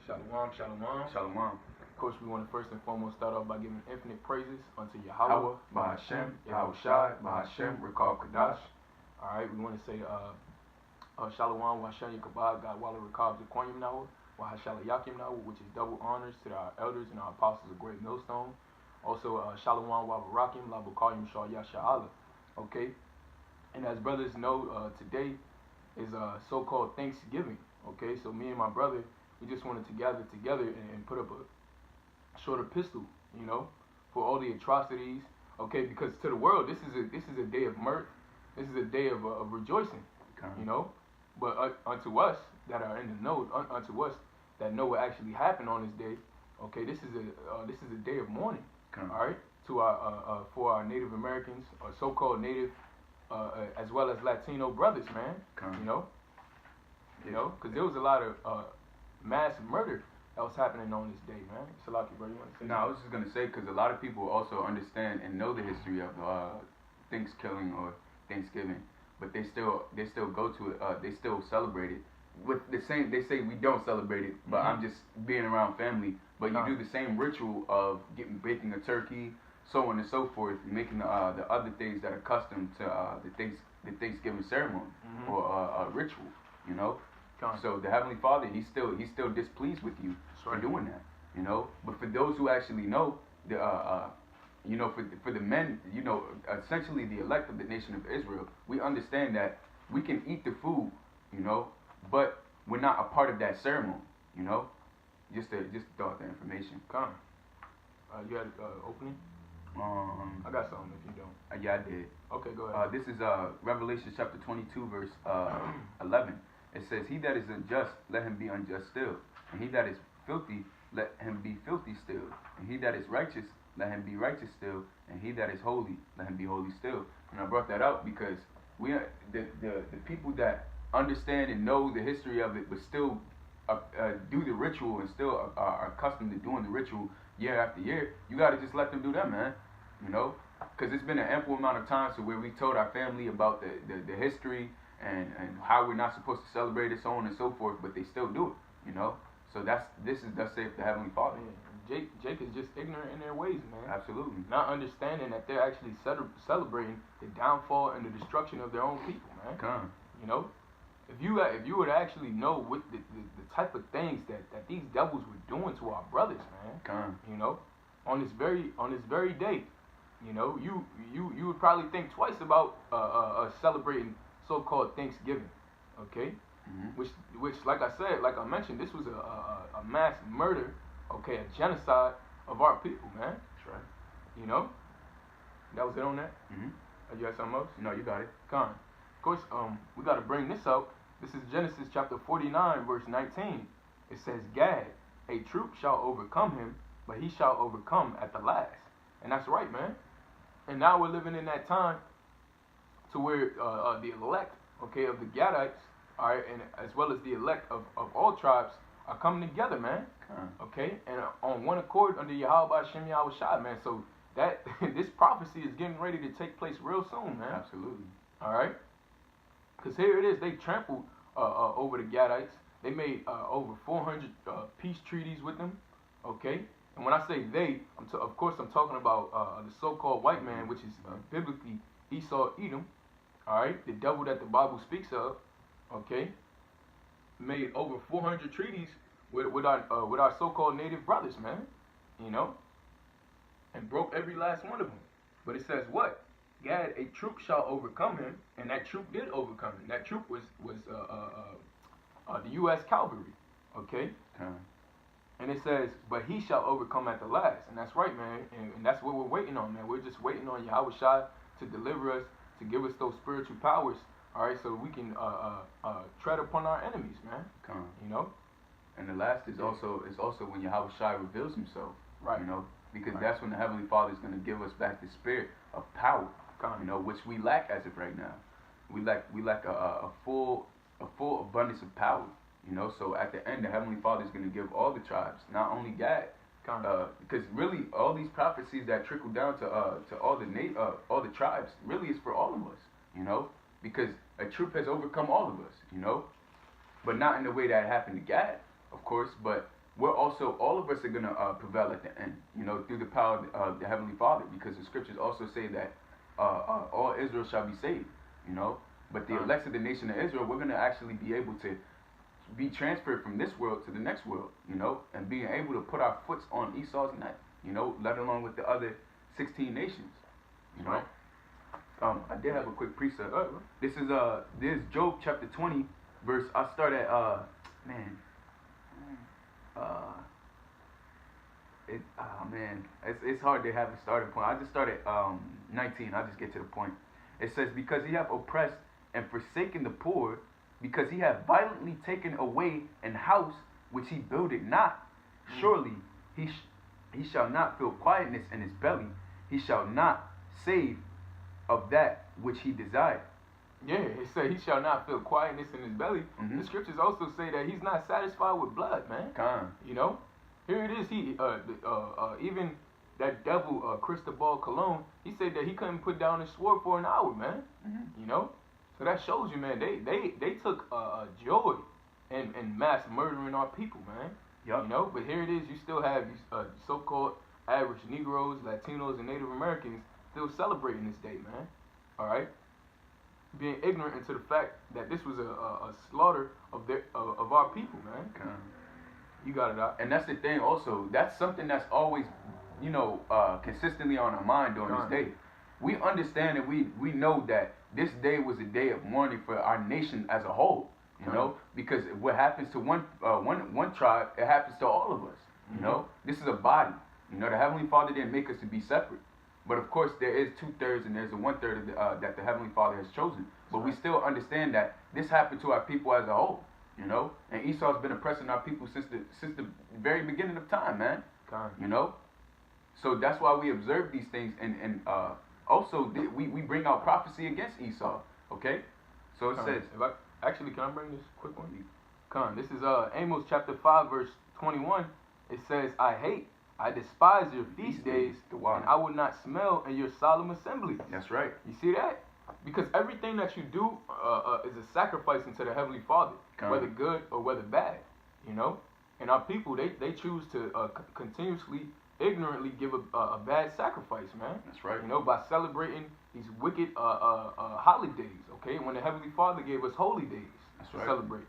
Shalawam, shalawam. Shalawam. Of course, we want to first and foremost start off by giving infinite praises unto YAHAWAH, BAHASHAM, YAHAWASHI, BAHASHAM, RAKAB, KABAWD. Alright, we want to say SHALAWAM, SHANYA, KABAWD, GADWALAH, RAKAB, ZAQANYAMNAWA, SHALAYAKYAMNAWA, which is double honors to our elders and our apostles of great Millstone. Also, SHALAWAM, BARAKYAM, LABACHAARYAM, YASHARAHLA. Okay? And as brothers know, today is so-called Thanksgiving. Okay? So me and my brother, we just wanted to gather together and put up a short epistle, you know, for all the atrocities. Okay? Because to the world, this is a day of mirth. This is a day of rejoicing. You know? But unto us that are in the know, unto us that know what actually happened on this day, okay, this is a day of mourning. All right, to our for our Native Americans or so-called Native, as well as Latino brothers, man. You know, because there was a lot of mass murder that was happening on this day, man. Salaki, bro, you want to say? No, I was just gonna say because a lot of people also understand and know the history of Thanksgiving or Thanksgiving, but they still go to it. They still celebrate it with the same. They say we don't celebrate it, but I'm just being around family. But you do the same ritual of baking a turkey, so on and so forth, making the other things that are custom to the Thanksgiving ceremony or a ritual, you know. So the Heavenly Father, he's still displeased with you for doing that, you know. But for those who actually know, you know, for the men, you know, essentially the elect of the nation of Israel, we understand that we can eat the food, you know, but we're not a part of that ceremony, you know. Just to throw out the information. Come. You had opening? I got something if you don't. Yeah, I did. Okay, go ahead. This is Revelation chapter 22, verse 11. It says, "He that is unjust, let him be unjust still. And he that is filthy, let him be filthy still. And he that is righteous, let him be righteous still. And he that is holy, let him be holy still." And I brought that out because we the people that understand and know the history of it, but still do the ritual and still are accustomed to doing the ritual year after year, you got to just let them do that, man. You know, because it's been an ample amount of time to where we told our family about the history and how we're not supposed to celebrate it, so on and so forth, but they still do it, you know. So this is thus saith the Heavenly Father. Yeah. Jake is just ignorant in their ways, man. Absolutely. Not understanding that they're actually celebrating the downfall and the destruction of their own people, man. You know. If you were to actually know what the type of things that these devils were doing to our brothers, man, you know, on this very day, you know, you would probably think twice about celebrating so-called Thanksgiving, okay? Which like I said, like I mentioned, this was a mass murder, okay, a genocide of our people, man. That's right. You know, that was it on that. You had something else? No, you got it. Of course, we got to bring this up. This is Genesis chapter 49, verse 19. It says, "Gad, a troop shall overcome him, but he shall overcome at the last." And that's right, man. And now we're living in that time to where the elect, okay, of the Gadites, all right, and as well as the elect of all tribes are coming together, man. Okay, and on one accord under YAHAWASHI, YAHAWASHI, man. So that this prophecy is getting ready to take place real soon, man. Absolutely. All right. Because here it is, they trampled over the Gadites. They made over 400 peace treaties with them, okay? And when I say they, of course I'm talking about the so-called white man, which is biblically Esau, Edom, all right? The devil that the Bible speaks of, okay? Made over 400 treaties with our so-called native brothers, man, you know? And broke every last one of them. But it says what? Gad, a troop shall overcome him, and that troop did overcome him. That troop was the U.S. cavalry, okay? And it says, but he shall overcome at the last. And that's right, man, and that's what we're waiting on, man. We're just waiting on YAHAWASHI to deliver us, to give us those spiritual powers, all right, so we can tread upon our enemies, man. You know? And the last is also when YAHAWASHI reveals himself, right? You know, because that's when the Heavenly Father is going to give us back the spirit of power, you know, which we lack as of right now. We lack a full abundance of power, you know. So at the end, the Heavenly Father is going to give all the tribes, not only Gad, because really all these prophecies that trickle down to all the tribes really is for all of us, you know, because a troop has overcome all of us, you know, but not in the way that happened to Gad, of course, but we're also, all of us are going to prevail at the end, you know, through the power of the Heavenly Father, because the scriptures also say that all Israel shall be saved, you know. But the elects of the nation of Israel, we're going to actually be able to be transferred from this world to the next world, you know, and being able to put our foots on Esau's neck, you know, let alone with the other 16 nations, you know. I did have a quick precept. This is Job chapter 20, verse. I start at it's hard to have a starting point. I just start at 19. I'll just get to the point. It says, because he hath oppressed and forsaken the poor, because he hath violently taken away an house which he builded not, surely he shall not feel quietness in his belly, he shall not save of that which he desired. Yeah, it said he shall not feel quietness in his belly. The scriptures also say that he's not satisfied with blood, man. You know, here it is. He even that devil Cristobal Colon, he said that he couldn't put down his sword for an hour, man. You know, so that shows you, man. They took joy in mass murdering our people, man. You know, but here it is. You still have these so-called average Negroes, Latinos, and Native Americans still celebrating this day, man. All right. Being ignorant into the fact that this was a slaughter of our people, man. You got it out. And that's the thing also. That's something that's always, you know, consistently on our mind during this day. We understand and we know that this day was a day of mourning for our nation as a whole, you know, because what happens to one tribe, it happens to all of us, you know. This is a body. You know, the Heavenly Father didn't make us to be separate. But of course, there is 2/3 and there's a 1/3 of that the Heavenly Father has chosen. But we still understand that this happened to our people as a whole, you know. And Esau's been oppressing our people since the very beginning of time, man. You know. So that's why we observe these things, and also we bring out prophecy against Esau. Okay. So it says. Actually, can I bring this quick one? This is Amos chapter 5 verse 21. It says, I despise your feast days, and I will not smell in your solemn assembly. That's right. You see that? Because everything that you do is a sacrifice unto the Heavenly Father, whether good or whether bad, you know? And our people, they choose to continuously, ignorantly give a bad sacrifice, man. That's right. You know, by celebrating these wicked holidays, okay? When the Heavenly Father gave us holy days to celebrate.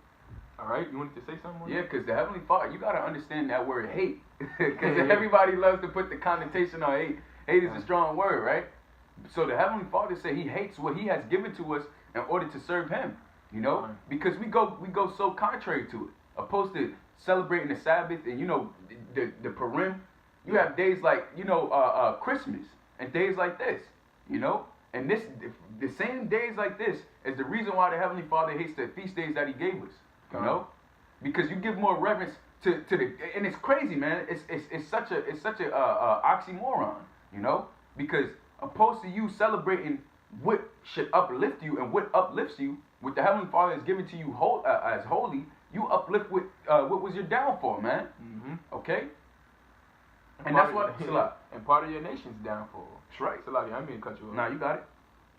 All right, you wanted to say something? Yeah, because the Heavenly Father, you got to understand that word hate. Because everybody loves to put the connotation on hate. Hate is a strong word, right? So the Heavenly Father said he hates what he has given to us in order to serve him, you know? Because we go so contrary to it. Opposed to celebrating the Sabbath and, you know, the Purim. You have days like, you know, Christmas and days like this, you know? And the same days like this is the reason why the Heavenly Father hates the feast days that he gave us. You know, because you give more reverence to the, and it's crazy, man. It's such a oxymoron, you know, because opposed to you celebrating what should uplift you and what uplifts you, what the Heavenly Father has given to you as holy, you uplift what was your downfall, man. Okay, and that's what and part of your nation's downfall. That's right. Salaki, I mean to cut you off. Nah, you got it.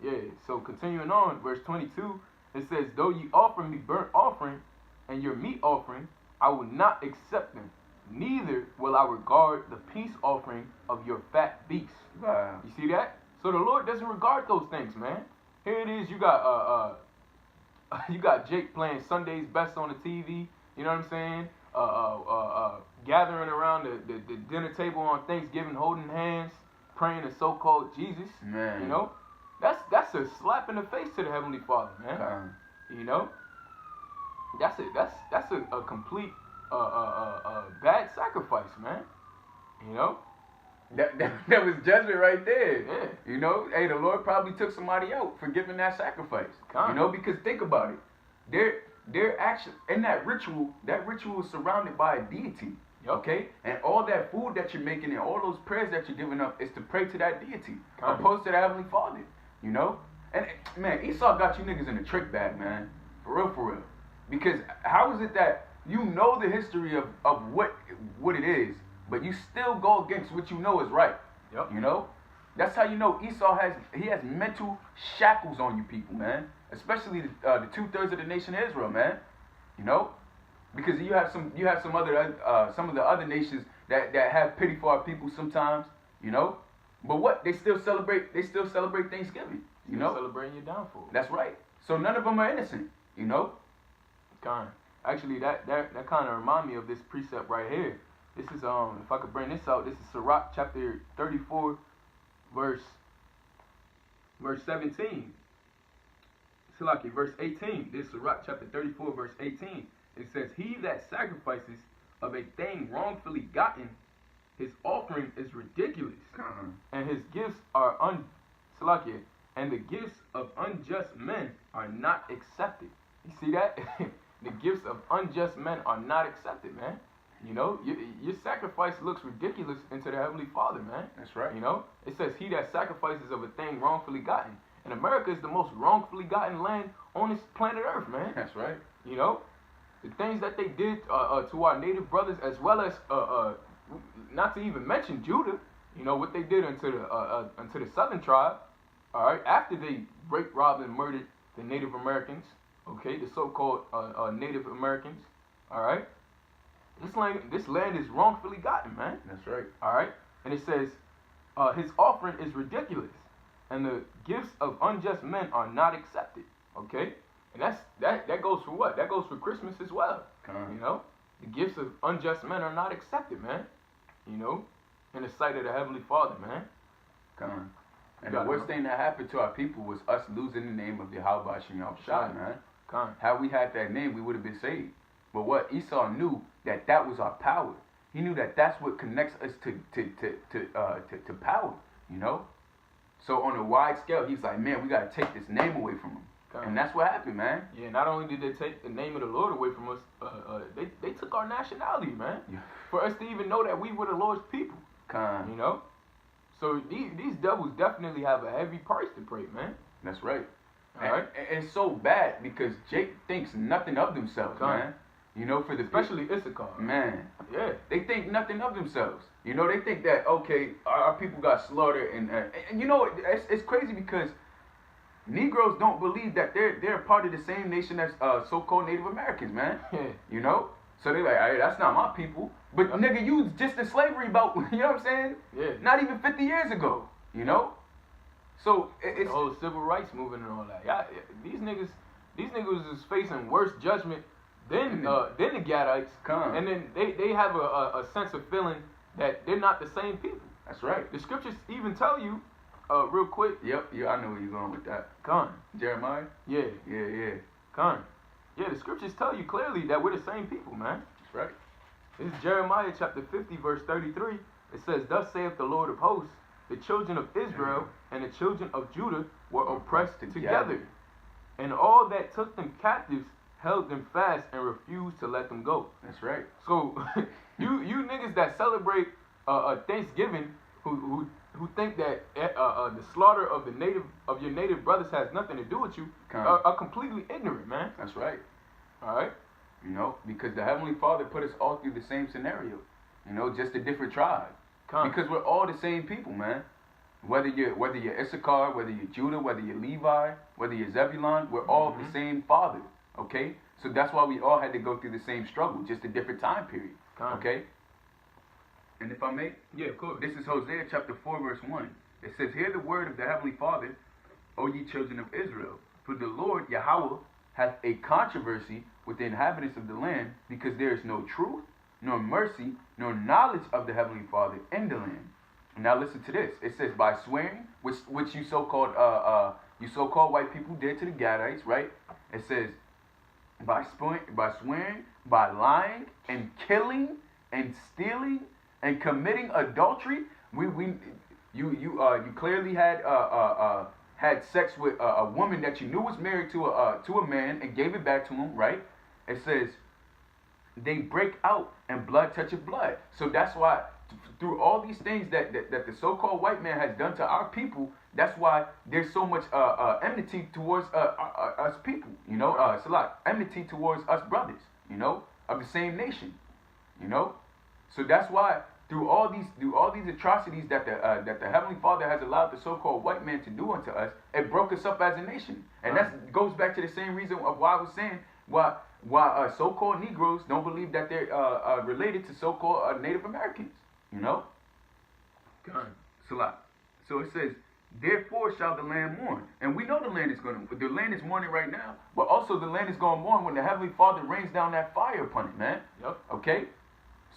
Yeah. So continuing on, verse 22, it says, "Though ye offer me burnt offering and your meat offering, I will not accept them. Neither will I regard the peace offering of your fat beasts." You see that? So the Lord doesn't regard those things, man. Here it is. You got Jake playing Sunday's Best on the TV. You know what I'm saying? Gathering around the dinner table on Thanksgiving, holding hands, praying to so-called Jesus. Man. You know, that's a slap in the face to the Heavenly Father, man. You know. That's a complete bad sacrifice, man. You know? That was judgment right there. Yeah. You know, hey, the Lord probably took somebody out for giving that sacrifice. You know, because think about it. They're actually in that ritual is surrounded by a deity. Okay? And all that food that you're making and all those prayers that you're giving up is to pray to that deity. Opposed to the Heavenly Father. You know? And man, Esau got you niggas in a trick bag, man. For real. Because how is it that you know the history of what it is, but you still go against what you know is right? You know? That's how you know Esau has mental shackles on you people, man. Especially the 2/3 of the nation of Israel, man. You know? Because you have some other some of the other nations that have pity for our people sometimes, you know. But what they still celebrate Thanksgiving, you know. Celebrating your downfall. That's right. So none of them are innocent, you know. Actually, that kind of remind me of this precept right here. This is if I could bring this out, this is Sirach chapter 34, verse 17. Silaki, verse 18. This is Sirach chapter 34, verse 18. It says, "He that sacrifices of a thing wrongfully gotten, his offering is ridiculous, and his gifts are and the gifts of unjust men are not accepted." You see that? The gifts of unjust men are not accepted, man. You know, your sacrifice looks ridiculous into the Heavenly Father, man. That's right. You know, it says, "He that sacrifices of a thing wrongfully gotten." And America is the most wrongfully gotten land on this planet Earth, man. That's right. You know, the things that they did to our native brothers, as well as not to even mention Judah. You know what they did unto the southern tribe. All right, after they raped, robbed, and murdered the Native Americans. Okay, the so-called Native Americans. All right. This land is wrongfully gotten, man. That's right. All right, and it says, his offering is ridiculous, and the gifts of unjust men are not accepted. Okay, and that goes for what? That goes for Christmas as well. You know, the gifts of unjust men are not accepted, man. You know, in the sight of the Heavenly Father, man. And the worst thing that happened to our people was us losing the name of YAHAWASHI, man. Had we had that name, we would have been saved. But what Esau knew that was our power. He knew that that's what connects us to power, you know. So on a wide scale, he's like, man, we gotta take this name away from him, and that's what happened, man. Yeah. Not only did they take the name of the Lord away from us, they took our nationality, man. Yeah. For us to even know that we were the Lord's people. You know. So these devils definitely have a heavy price to pay, man. That's right. All right. And it's so bad because Jake thinks nothing of themselves, man. You know, for the especially Issachar. Man. Yeah. They think nothing of themselves. You know, they think that, okay, our people got slaughtered. And you know, it's crazy because Negroes don't believe that they're part of the same nation as so-called Native Americans, man. Yeah. You know? So they're like, hey, that's not my people. But nigga, you was just in slavery about, you know what I'm saying? Yeah. Not even 50 years ago, you know? So it's the whole civil rights movement and all that. Yeah, these niggas is facing worse judgment than the Gadites. And then they have a sense of feeling that they're not the same people. That's right. The scriptures even tell you, real quick. Yep, yeah, I know where you're going with that. Jeremiah? Yeah. Yeah. Yeah, the scriptures tell you clearly that we're the same people, man. That's right. This is Jeremiah chapter 50, verse 33. It says, "Thus saith the Lord of hosts, the children of Israel and the children of Judah were oppressed together. And all that took them captives held them fast and refused to let them go." That's right. So you niggas that celebrate Thanksgiving, who think that the slaughter of your native brothers has nothing to do with you, are completely ignorant, man. That's right. All right. You know, because the Heavenly Father put us all through the same scenario. You know, just a different tribe. Because we're all the same people, man. Whether you're Issachar, whether you're Judah, whether you're Levi, whether you're Zebulon, we're all the same Father. Okay? So that's why we all had to go through the same struggle, just a different time period. Okay? And if I may? Yeah, of course. This is Hosea chapter 4, verse 1. It says, "Hear the word of the Heavenly Father, O ye children of Israel. For the Lord, Yahawah, hath a controversy with the inhabitants of the land, because there is no truth, nor mercy, nor knowledge of the Heavenly Father in the land." Now listen to this. It says, by swearing, which you so-called white people did to the Gadites, right? It says, by swearing, by lying, and killing, and stealing, and committing adultery. You clearly had sex with a woman that you knew was married to a man and gave it back to him, right? It says, they break out and blood toucheth blood. So that's why, through all these things that the so-called white man has done to our people, that's why there's so much enmity towards us people, you know, enmity towards us brothers, you know, of the same nation, you know. So that's why through all these atrocities that the Heavenly Father has allowed the so-called white man to do unto us, it broke us up as a nation. And that goes back to the same reason of why I was saying why While so-called Negroes don't believe that they're related to so-called Native Americans. You know? So it says, therefore shall the land mourn. And we know the land is mourning right now, but also the land is going to mourn when the Heavenly Father rains down that fire upon it, man. Yep. Okay?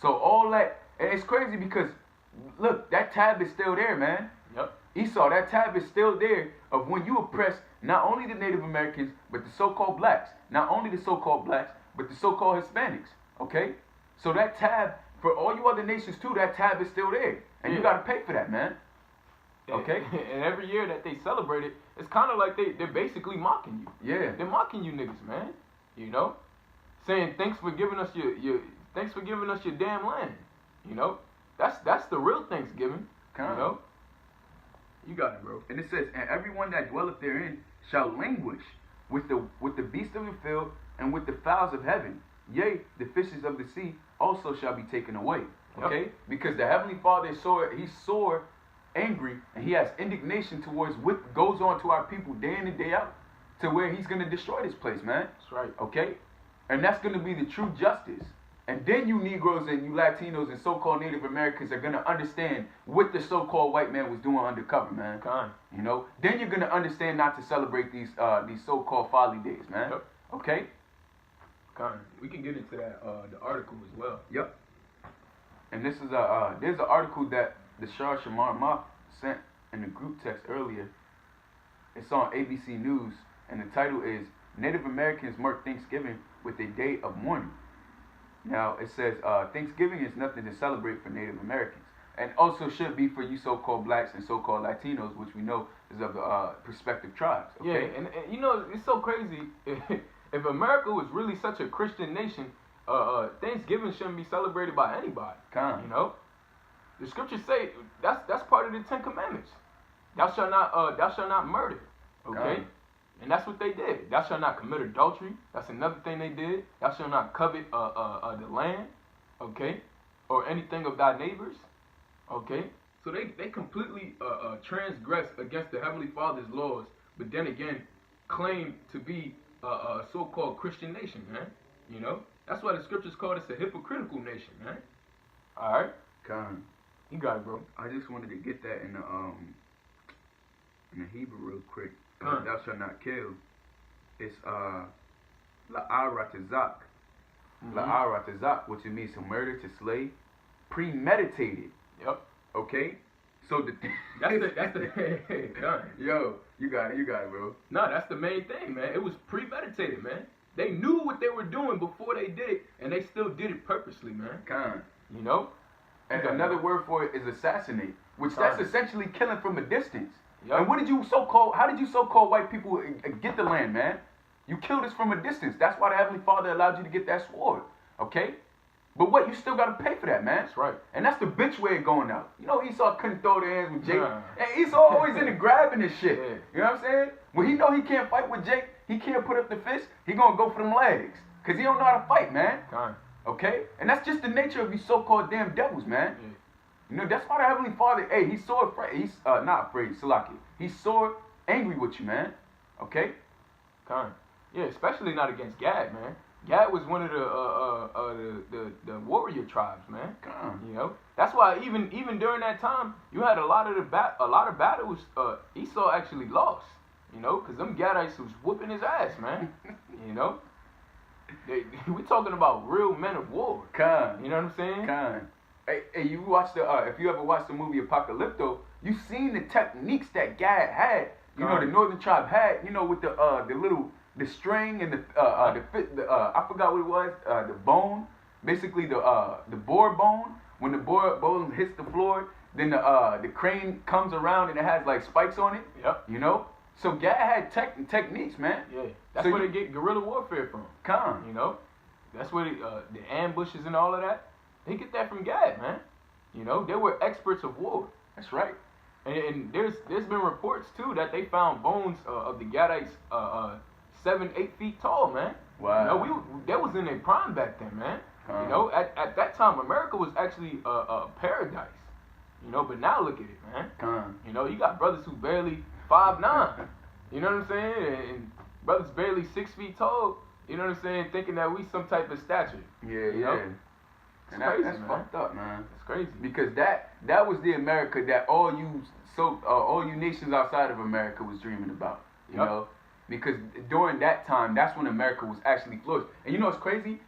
So all that, and it's crazy because, look, that tab is still there, man. Yep. Esau, that tab is still there of when you oppress not only the Native Americans, but the so-called blacks. Not only the so-called blacks, but the so-called Hispanics. Okay? So that tab, for all you other nations too, that tab is still there. And you got to pay for that, man. Okay? And every year that they celebrate it, it's kind of like they're basically mocking you. Yeah. They're mocking you niggas, man. You know? Saying, thanks for giving us your damn land. You know? That's the real Thanksgiving. You know? You got it, bro. And it says, and everyone that dwelleth therein shall languish with the beasts of the field and with the fowls of heaven. Yea, the fishes of the sea also shall be taken away. Okay? Yep. Because the Heavenly Father he's sore angry, and he has indignation towards what goes on to our people day in and day out, to where he's going to destroy this place, man. That's right. Okay? And that's going to be the true justice. And then you Negroes and you Latinos and so-called Native Americans are going to understand what the so-called white man was doing undercover, man. You know? Then you're going to understand not to celebrate these so-called folly days, man. Yep. Okay? We can get into that the article as well. Yep. And this is there's an article that the Shah Shamar sent in the group text earlier. It's on ABC News, and the title is Native Americans Mark Thanksgiving with a Day of Mourning. Now, it says Thanksgiving is nothing to celebrate for Native Americans, and also should be for you so-called blacks and so-called Latinos, which we know is of the prospective tribes. Okay? Yeah, and you know, it's so crazy. If America was really such a Christian nation, Thanksgiving shouldn't be celebrated by anybody. You know? The scriptures say that's part of the 10 Commandments. Thou shalt not murder. Okay? And that's what they did. Thou shalt not commit adultery. That's another thing they did. Thou shalt not covet the land. Okay? Or anything of thy neighbors. Okay? So they completely transgress against the Heavenly Father's laws, but then again claim to be a so-called Christian nation, man. You know? That's why the scriptures call us a hypocritical nation, man. Alright? You got it, bro. I just wanted to get that in the Hebrew real quick. Thou shalt not kill. It's la'aratazak. La'aratazak, which it means to murder, to slay, premeditated. Yep. Okay? So that's the Yo, you got it, bro. No, that's the main thing, man. It was premeditated, man. They knew what they were doing before they did it, and they still did it purposely, man. You know? And another word for it is assassinate, which that's essentially killing from a distance. Yep. And how did you so-called white people get the land, man? You killed us from a distance. That's why the Heavenly Father allowed you to get that sword. Okay? But what? You still got to pay for that, man. That's right. And that's the bitch way of going out. You know, Esau couldn't throw the hands with Jake. And Esau always into grabbing this shit. Yeah. You know what I'm saying? When he know he can't fight with Jake, he can't put up the fist, he gonna go for them legs. Because he don't know how to fight, man. Okay? And that's just the nature of these so-called damn devils, man. Yeah. You know, that's why the Heavenly Father, hey, he's so afraid. He's not afraid, Salaki. He's so angry with you, man. Okay? Yeah, especially not against Gad, man. Gad was one of the warrior tribes, man. You know, that's why even during that time, you had a lot of battles. Esau actually lost. You know, because them Gadites was whooping his ass, man. You know, we talking about real men of war. You know what I'm saying? Hey, you watch if you ever watched the movie Apocalypto, you seen the techniques that Gad had. You know, the northern tribe had. You know, with the string and I forgot what it was. The bone, basically the boar bone. When the boar bone hits the floor, then the crane comes around and it has like spikes on it. Yep. You know. So Gad had techniques, man. Yeah. That's where they get guerrilla warfare from. You know. That's where the ambushes and all of that. They get that from Gad, man. You know, they were experts of war. That's right. And there's been reports too that they found bones of the Gadites 7-8 feet tall, man. Wow. You know, that was in their prime back then, man. You know, at that time America was actually a paradise. You know, but now look at it, man. You know, you got brothers who barely 5'9". You know what I'm saying? And brothers barely 6 feet tall. You know what I'm saying? Thinking that we some type of stature. Yeah, you know? And crazy, that's man. fucked up, man. It's crazy. Because that was the America that all you nations outside of America was dreaming about. You know? Because during that time, that's when America was actually flourished. And you know what's crazy?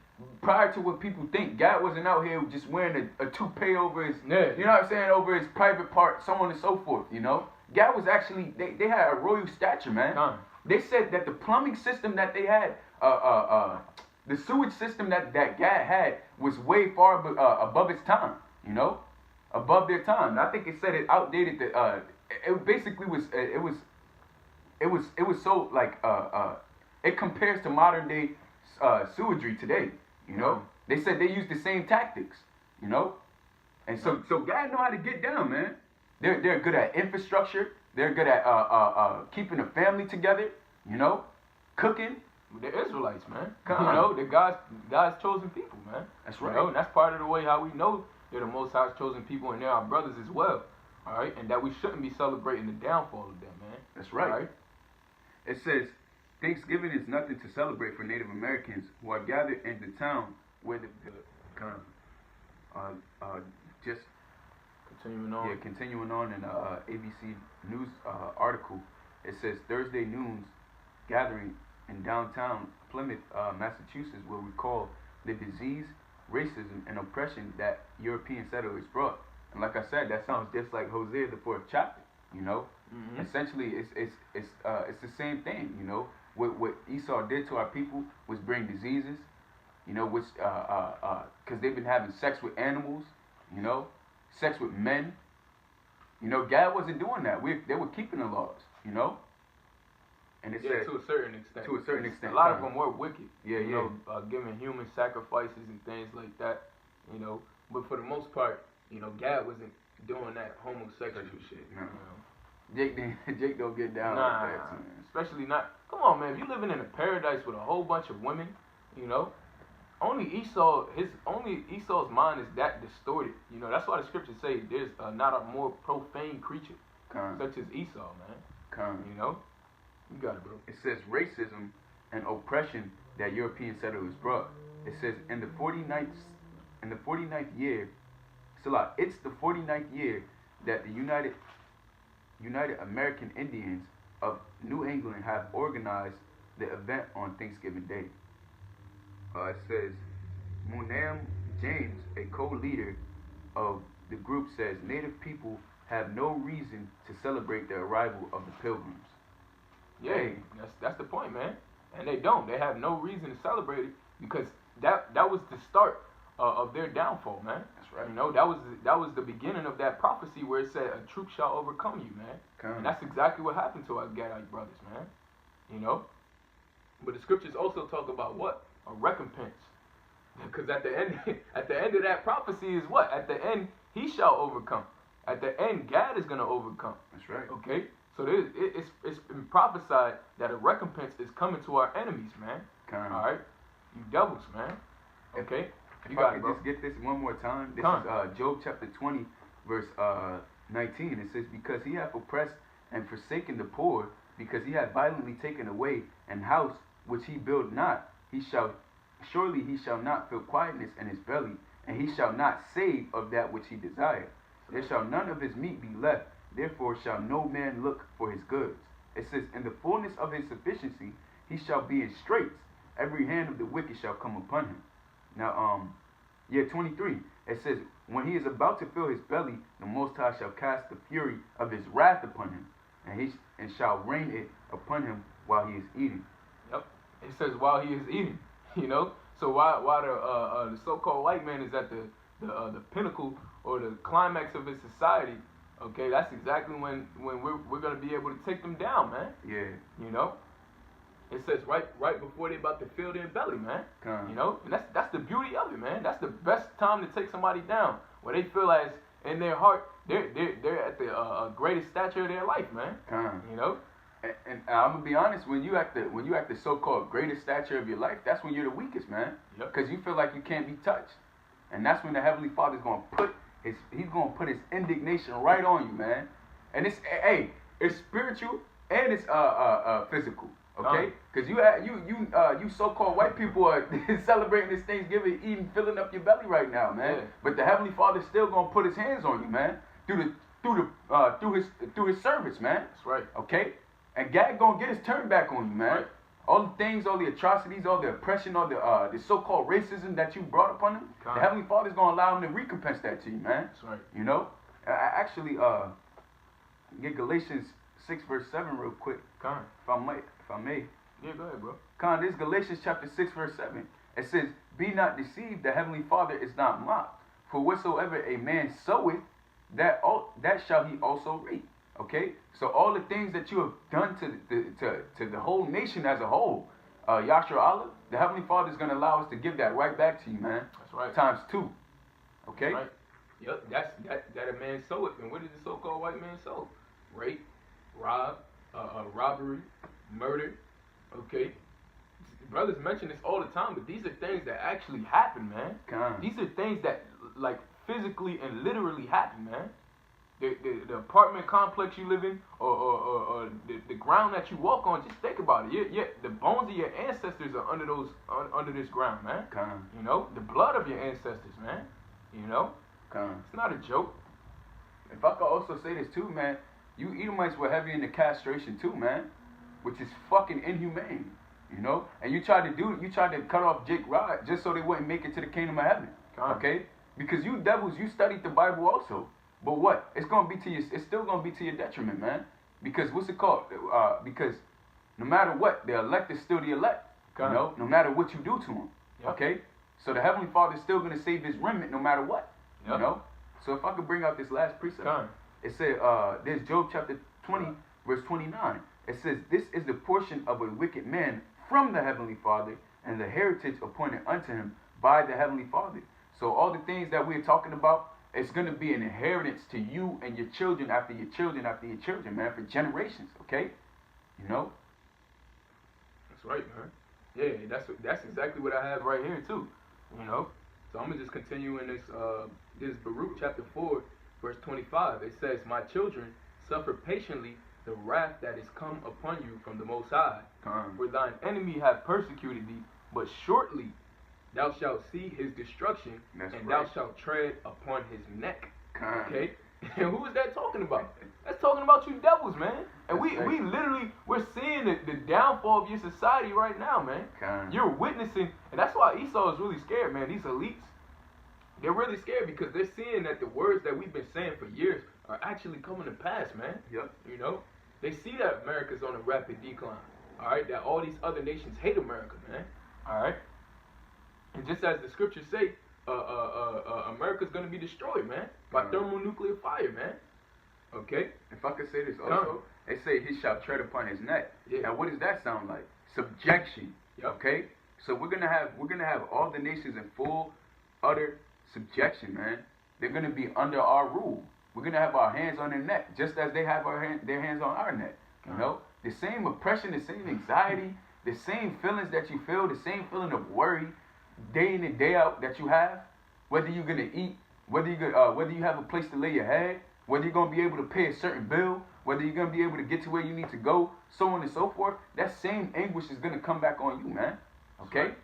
Prior to what people think, God wasn't out here just wearing a toupee over his, you know what I'm saying, over his private part, so on and so forth, you know? God was actually, they had a royal stature, man. They said that the plumbing system that they had, the sewage system that God had was way far above its time, you know? Above their time. And I think it said it outdated, it basically was, it was so, like, it compares to modern day sewagery today. You know, they said they used the same tactics, you know, and so guys know how to get down, man. They're good at infrastructure. They're good at keeping a family together, you know, cooking. They're Israelites, man. You know, they're God's chosen people, man. That's right. You know, and that's part of the way how we know they're the Most High's chosen people, and they're our brothers as well. All right, and that we shouldn't be celebrating the downfall of them, man. That's right. All right? It says, Thanksgiving is nothing to celebrate for Native Americans who are gathered in the town where just continuing on. Yeah, continuing on in ABC News article. It says Thursday noon's gathering in downtown Plymouth, Massachusetts, will recall the disease, racism, and oppression that European settlers brought. And like I said, that sounds just like Hosea the 4th chapter. You know, essentially, it's the same thing. You know. What Esau did to our people was bring diseases, you know, which, because they've been having sex with animals, you know, sex with men. You know, God wasn't doing that. They were keeping the laws, you know. And it said, to a certain extent. To a certain extent. A lot of them were wicked. Yeah, you know, giving human sacrifices and things like that, you know. But for the most part, you know, God wasn't doing that homosexual shit. No. You know? Jake don't get down like that, man. Especially not. Come on, man. If you're living in a paradise with a whole bunch of women, you know, only Esau's mind is that distorted. You know, that's why the scriptures say there's not a more profane creature such as Esau, man. You know, you got it, bro. It says racism and oppression that European settlers brought. It says in the 49th year, it's the 49th year that the United American Indians of New England have organized the event on Thanksgiving Day. It says, Munam James, a co-leader of the group, says Native people have no reason to celebrate the arrival of the Pilgrims. Yeah, that's the point, man. And they don't. They have no reason to celebrate it because that was the start of their downfall, man. That's right. You know, that was the beginning of that prophecy where it said a troop shall overcome you, man. And that's exactly what happened to our Gadite brothers, man. You know? But the scriptures also talk about what? A recompense. Because at the end of that prophecy is what? At the end, he shall overcome. At the end, God is going to overcome. That's right. Okay? So it's been prophesied that a recompense is coming to our enemies, man. All right? You devils, man. Okay? If I could just get this one more time. This is Job chapter 20, verse 19. It says, because he hath oppressed and forsaken the poor, because he hath violently taken away an house which he built not, surely he shall not feel quietness in his belly, and he shall not save of that which he desireth. There shall none of his meat be left, therefore shall no man look for his goods. It says, in the fullness of his sufficiency he shall be in straits, every hand of the wicked shall come upon him. Now, 23, it says, when he is about to fill his belly, the Most High shall cast the fury of his wrath upon him, and shall rain it upon him while he is eating. Yep. It says while he is eating, you know. So while the so-called white man is at the pinnacle or the climax of his society, okay, that's exactly when we're gonna be able to take them down, man. Yeah. You know. It says right before they about to fill their belly, man. You know, and that's the beauty of it, man. That's the best time to take somebody down, where they feel as in their heart they're at the greatest stature of their life, man. You know. And I'm gonna be honest, when you at the so-called greatest stature of your life, that's when you're the weakest, man. Yep. Because you feel like you can't be touched, and that's when the Heavenly Father's gonna put his indignation right on you, man. And it's spiritual and it's physical. Okay, because you so-called white people are celebrating this Thanksgiving, eating, filling up your belly right now, man. Yeah. But the Heavenly Father's still gonna put His hands on you, man, through His service, man. That's right. Okay, and God gonna get His turn back on you, man. Right. All the things, all the atrocities, all the oppression, all the so-called racism that you brought upon Him, the Heavenly Father's gonna allow Him to recompense that to you, man. That's right. You know, actually, get Galatians 6:7 real quick. If I may. Yeah, go ahead, bro. This is Galatians chapter 6:7. It says, "Be not deceived, the Heavenly Father is not mocked. For whatsoever a man soweth, that shall he also reap." Okay? So all the things that you have done to the whole nation as a whole, YASHARAHLA, the Heavenly Father is going to allow us to give that right back to you, man. That's right. Times 2. Okay? That's right. Yep, that a man soweth. And what did the so-called white man sow? Rape, robbery, murder. Okay? Brothers mention this all the time, but these are things that actually happen, man. These are things that, like, physically and literally happen, man. The apartment complex you live in, or the ground that you walk on, just think about it. The bones of your ancestors are under this ground, man. You know, the blood of your ancestors, man. You know, it's not a joke. If I could also say this too, man, you Edomites were heavy into castration too, man, which is fucking inhumane. You know, and you tried to cut off Jake Rod just so they wouldn't make it to the kingdom of heaven. Okay, because you devils, you studied the Bible also. But what? It's still gonna be to your detriment, man. Because what's it called? Because no matter what, the elect is still the elect. You know, no matter what you do to them. Yep. Okay? So the Heavenly Father is still gonna save His remnant no matter what. Yep. You know? So if I could bring out this last precept, it said, there's Job chapter 20, verse 29. It says, "This is the portion of a wicked man from the Heavenly Father, and the heritage appointed unto him by the Heavenly Father." So all the things that we're talking about, it's going to be an inheritance to you and your children after your children after your children, man, for generations, okay? You know? That's right, man. Yeah, that's exactly what I have right here, too. You know? So I'm going to just continue in this Baruch chapter 4, verse 25. It says, "My children, suffer patiently the wrath that is come upon you from the Most High. For thine enemy hath persecuted thee, but shortly thou shalt see his destruction, thou shalt tread upon his neck." Okay? And who is that talking about? That's talking about you devils, man. And we're seeing the downfall of your society right now, man. You're witnessing, and that's why Esau is really scared, man. These elites, they're really scared because they're seeing that the words that we've been saying for years are actually coming to pass, man. Yep. You know? They see that America's on a rapid decline. Alright? That all these other nations hate America, man. Alright? And just as the scriptures say, America's going to be destroyed, man, by thermonuclear fire, man. Okay? If I could say this also, they say he shall tread upon his neck. Yeah. Now, what does that sound like? Subjection. Yep. Okay? So we're gonna have all the nations in full, utter subjection, man. They're gonna be under our rule. We're gonna have our hands on their neck, just as they have their hands on our neck. You know, the same oppression, the same anxiety, the same feelings that you feel, the same feeling of worry, day in and day out that you have, whether you're gonna eat, whether you have a place to lay your head, whether you're gonna be able to pay a certain bill, whether you're gonna be able to get to where you need to go, so on and so forth. That same anguish is gonna come back on you, man. Okay, right.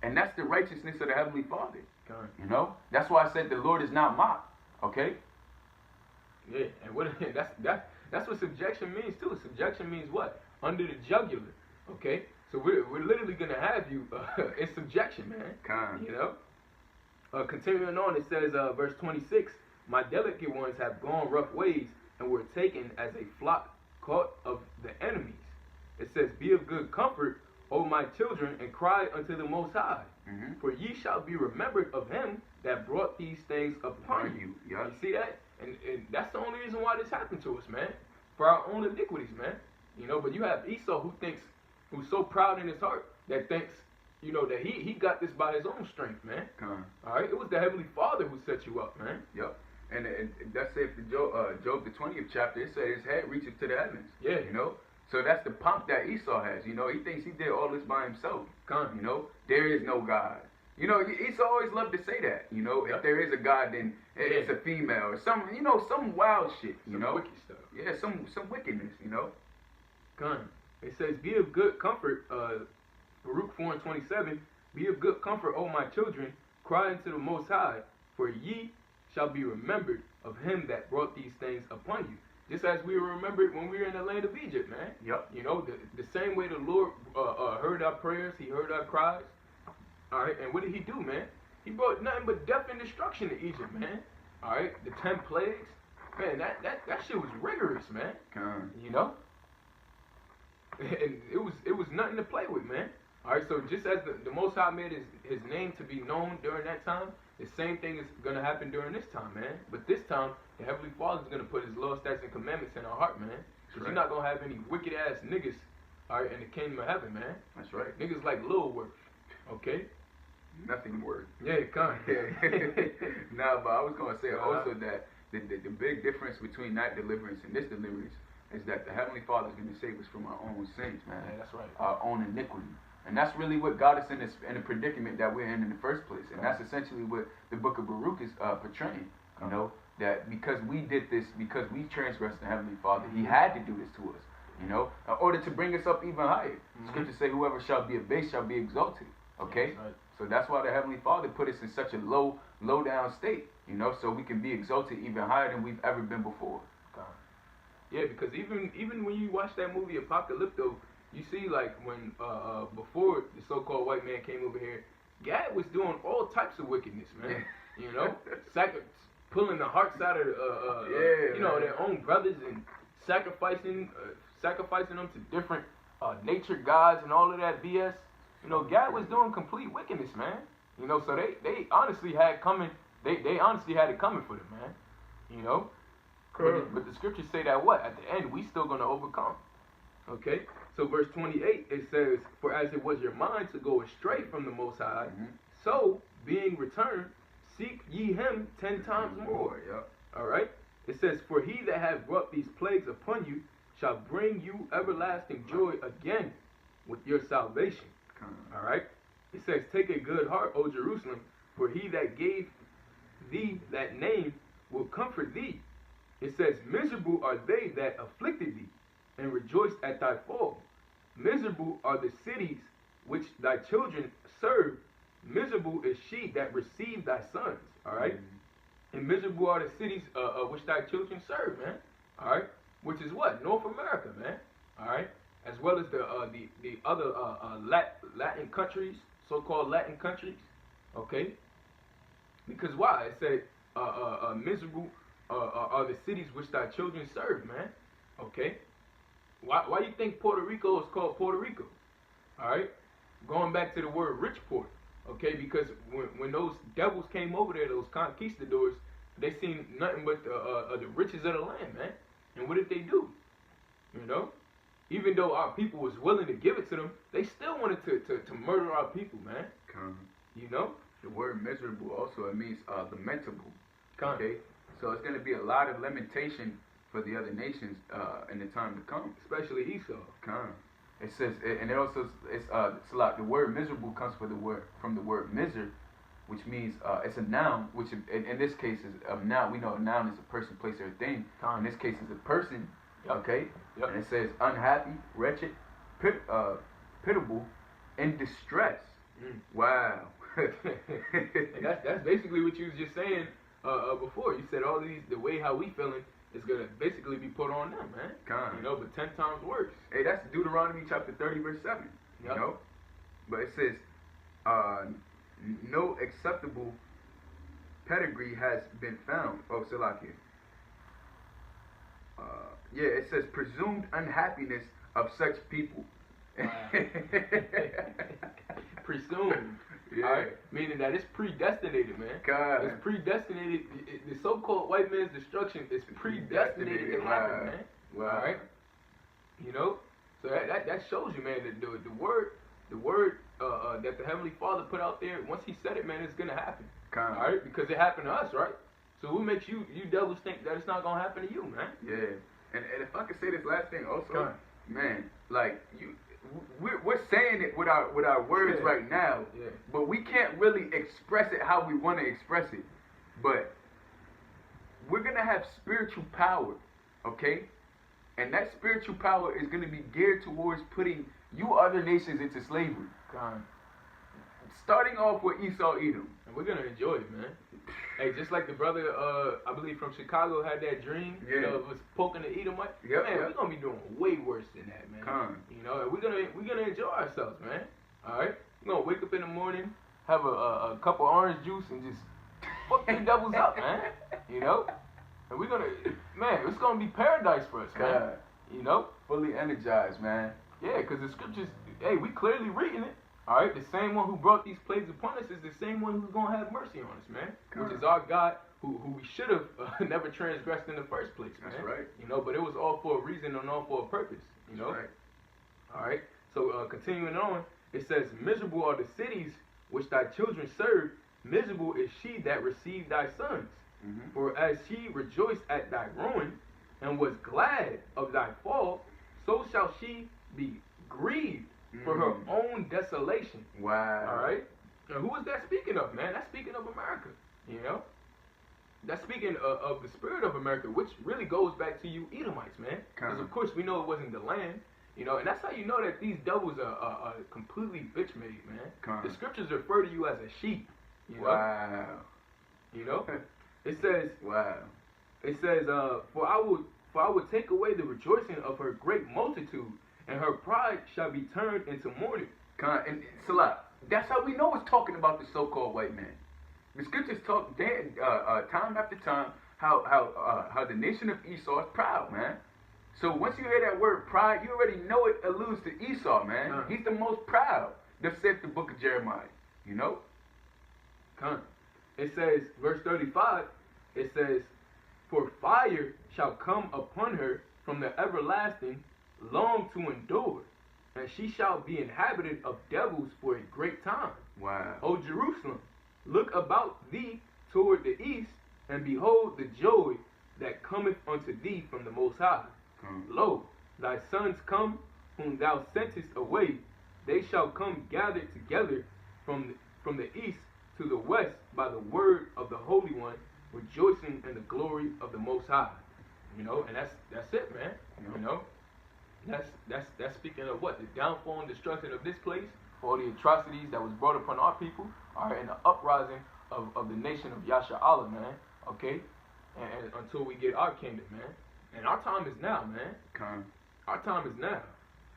And that's the righteousness of the Heavenly Father. Okay. You know, that's why I said the Lord is not mocked. Okay. Yeah, and what that's what subjection means too. Subjection means what? Under the jugular. Okay. So we're literally gonna have you in subjection, man. You know. Continuing on, it says, verse 26, "My delicate ones have gone rough ways, and were taken as a flock caught of the enemies." It says, "Be of good comfort, O my children, and cry unto the Most High. For ye shall be remembered of him that brought these things upon you." Yep. You see that? And that's the only reason why this happened to us, man. For our own iniquities, man. You know, but you have Esau who's so proud in his heart that thinks, you know, that he got this by his own strength, man. Alright? It was the Heavenly Father who set you up, man. Yep. And that's it for Job, the 20th chapter. It says his head reaches to the heavens. Yeah. You know? So that's the pomp that Esau has. You know, he thinks he did all this by himself. You know, there is no God. You know, Esau always loved to say that. You know, if there is a God, then it's a female or some, you know, some wild shit. You know, wicked stuff. Yeah, some wickedness. You know. It says, be of good comfort, Baruch 4:27, be of good comfort, O my children, cry unto the Most High, for ye shall be remembered of him that brought these things upon you. Just as we were remembered when we were in the land of Egypt, man. Yep. You know, the same way the Lord heard our prayers, he heard our cries. All right, and what did he do, man? He brought nothing but death and destruction to Egypt, man. All right, the 10 plagues, man, that shit was rigorous, man. You know? And it was nothing to play with, man. All right, so just as the Most High made his name to be known during that time, the same thing is going to happen during this time, man. But this time, the Heavenly Father is going to put his law, statutes, and commandments in our heart, man. Because you're not going to have any wicked-ass niggas, all right, in the kingdom of heaven, man. That's right. Niggas like Lil Work, okay? Nothing word. Yeah, come. Nah, but I was going to say also that the big difference between that deliverance and this deliverance is that the Heavenly Father is going to save us from our own sins, man. Yeah, that's right. Our own iniquity. And that's really what got us in the predicament that we're in the first place. And that's essentially what the book of Baruch is portraying. You know, that because we did this, because we transgressed the Heavenly Father, he had to do this to us. You know, in order to bring us up even higher. Scriptures say whoever shall be abased shall be exalted. Okay? That's right. So that's why the Heavenly Father put us in such a low down state. You know, so we can be exalted even higher than we've ever been before. Yeah, because even when you watch that movie Apocalypto, you see, like, when, before the so-called white man came over here, Gad was doing all types of wickedness, man. You know? Pulling the hearts out of, you know, their own brothers and sacrificing them to different nature gods and all of that BS. You know, Gad was doing complete wickedness, man. You know, so they honestly had coming, they honestly had it coming for them, man. You know? But the scriptures say that what? At the end, we still going to overcome. Okay? So verse 28, it says, for as it was your mind to go astray from the Most High, so, being returned, seek ye him 10 times more. All right? It says, for he that hath brought these plagues upon you shall bring you everlasting joy again with your salvation. All right? It says, take a good heart, O Jerusalem, for he that gave thee that name will comfort thee. It says, miserable are they that afflicted thee, and rejoiced at thy fall. Miserable are the cities which thy children serve. Miserable is she that received thy sons. All right? And miserable are the cities which thy children serve, man. All right? Which is what? North America, man. All right? As well as the other Latin countries, so-called Latin countries. Okay? Because why? It said, miserable are the cities which thy children serve, man. Okay? Why you think Puerto Rico is called Puerto Rico? All right? Going back to the word rich port. Okay? Because when those devils came over there, those conquistadors, they seen nothing but the riches of the land, man. And what did they do? You know? Even though our people was willing to give it to them, they still wanted to murder our people, man. You know? The word miserable also, it means lamentable. Okay? So it's going to be a lot of lamentation for the other nations in the time to come. Especially Esau. It says, and it also, it's a lot. The word miserable comes from the word miser, which means it's a noun, which in this case is a noun. We know a noun is a person, place, or a thing. In this case, it's a person. Okay? And it says unhappy, wretched, pitiable, in distress. Wow. And that's basically what you was just saying before. You said all these, the way how we feeling is going to basically be put on them, man. You know, but 10 times worse. Hey, that's Deuteronomy chapter 30, verse 7. You know? But it says, no acceptable pedigree has been found. Oh, Salakia. Yeah, it says presumed unhappiness of such people. Presumed. Right? Meaning that it's predestinated, man. It's predestinated. The so-called white man's destruction is predestinated to happen, man. Alright? You know? So that shows you, man, that the word that the Heavenly Father put out there, once he said it, man, it's going to happen. Alright? Because it happened to us, right? So what makes you devils think that it's not going to happen to you, man? Yeah. And if I could say this last thing also, man, like, we're saying it with our words right now, but we can't really express it how we want to express it. But we're going to have spiritual power, okay? And that spiritual power is going to be geared towards putting you other nations into slavery. God. Starting off with Esau, Edom. And we're going to enjoy it, man. Hey, just like the brother, I believe from Chicago had that dream, you know, was poking the Edomite. Yep, man, we're going to be doing way worse than that, man. You know, and we're gonna enjoy ourselves, man. All right? We're going to wake up in the morning, have a cup of orange juice, and just fuck these devils up, man. You know? And we're going to, man, it's going to be paradise for us, man. You know? Fully energized, man. Yeah, because the scriptures, hey, we clearly reading it. All right, the same one who brought these plagues upon us is the same one who's going to have mercy on us, man. Which is our God who we should have never transgressed in the first place, man. That's right. You know, but it was all for a reason and all for a purpose, you know. That's right. All right, so continuing on, it says, miserable are the cities which thy children serve, miserable is she that received thy sons. For as she rejoiced at thy ruin and was glad of thy fall, so shall she be grieved for her own desolation. Wow. All right? Now, who is that speaking of, man? That's speaking of America, you know? That's speaking of the spirit of America, which really goes back to you Edomites, man. Because, of course, we know it wasn't the land, you know? And that's how you know that these devils are completely bitch-made, man. The scriptures refer to you as a sheep, you know? Wow. You know? It says, wow. It says, for I will take away the rejoicing of her great multitude, and her pride shall be turned into mourning. And Salah, that's how we know it's talking about the so-called white man. The scriptures talk time after time how the nation of Esau is proud, man. So once you hear that word pride, you already know it alludes to Esau, man. He's the most proud. Thus said the book of Jeremiah, you know? It says, verse 35, it says, for fire shall come upon her from the everlasting, long to endure, and she shall be inhabited of devils for a great time. Wow. O Jerusalem, look about thee toward the east, and behold the joy that cometh unto thee from the Most High. Lo, thy sons come, whom thou sentest away, they shall come gathered together from the east to the west by the word of the Holy One, rejoicing in the glory of the Most High. You know, and that's it, man. You know? That's speaking of what? The downfall and destruction of this place, for all the atrocities that was brought upon our people, and the uprising of the nation of YASHARAHLA, man. Okay? And until we get our kingdom, man. And our time is now, man. Our time is now.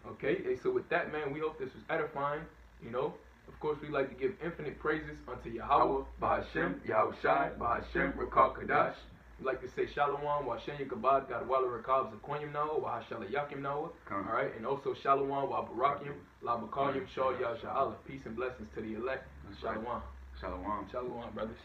Okay? And so with that, man, we hope this was edifying. You know? Of course, we like to give infinite praises unto YAHAWAH, BAHASHAM, YAHWASHI, BAHASHAM, RAKAB, KADASH. We like to say SHALAWAM, KABAWD, GADWALAH, RAKAB, ZAQANYAMNAWA, SHALAYAKYAMNAWA. Alright, and also SHALAWAM, BARAKYAM, LABACHAARYAM, YAHAWAH. Peace and blessings to the elect. SHALAWAM. Shalawam. SHALAWAM, brothers.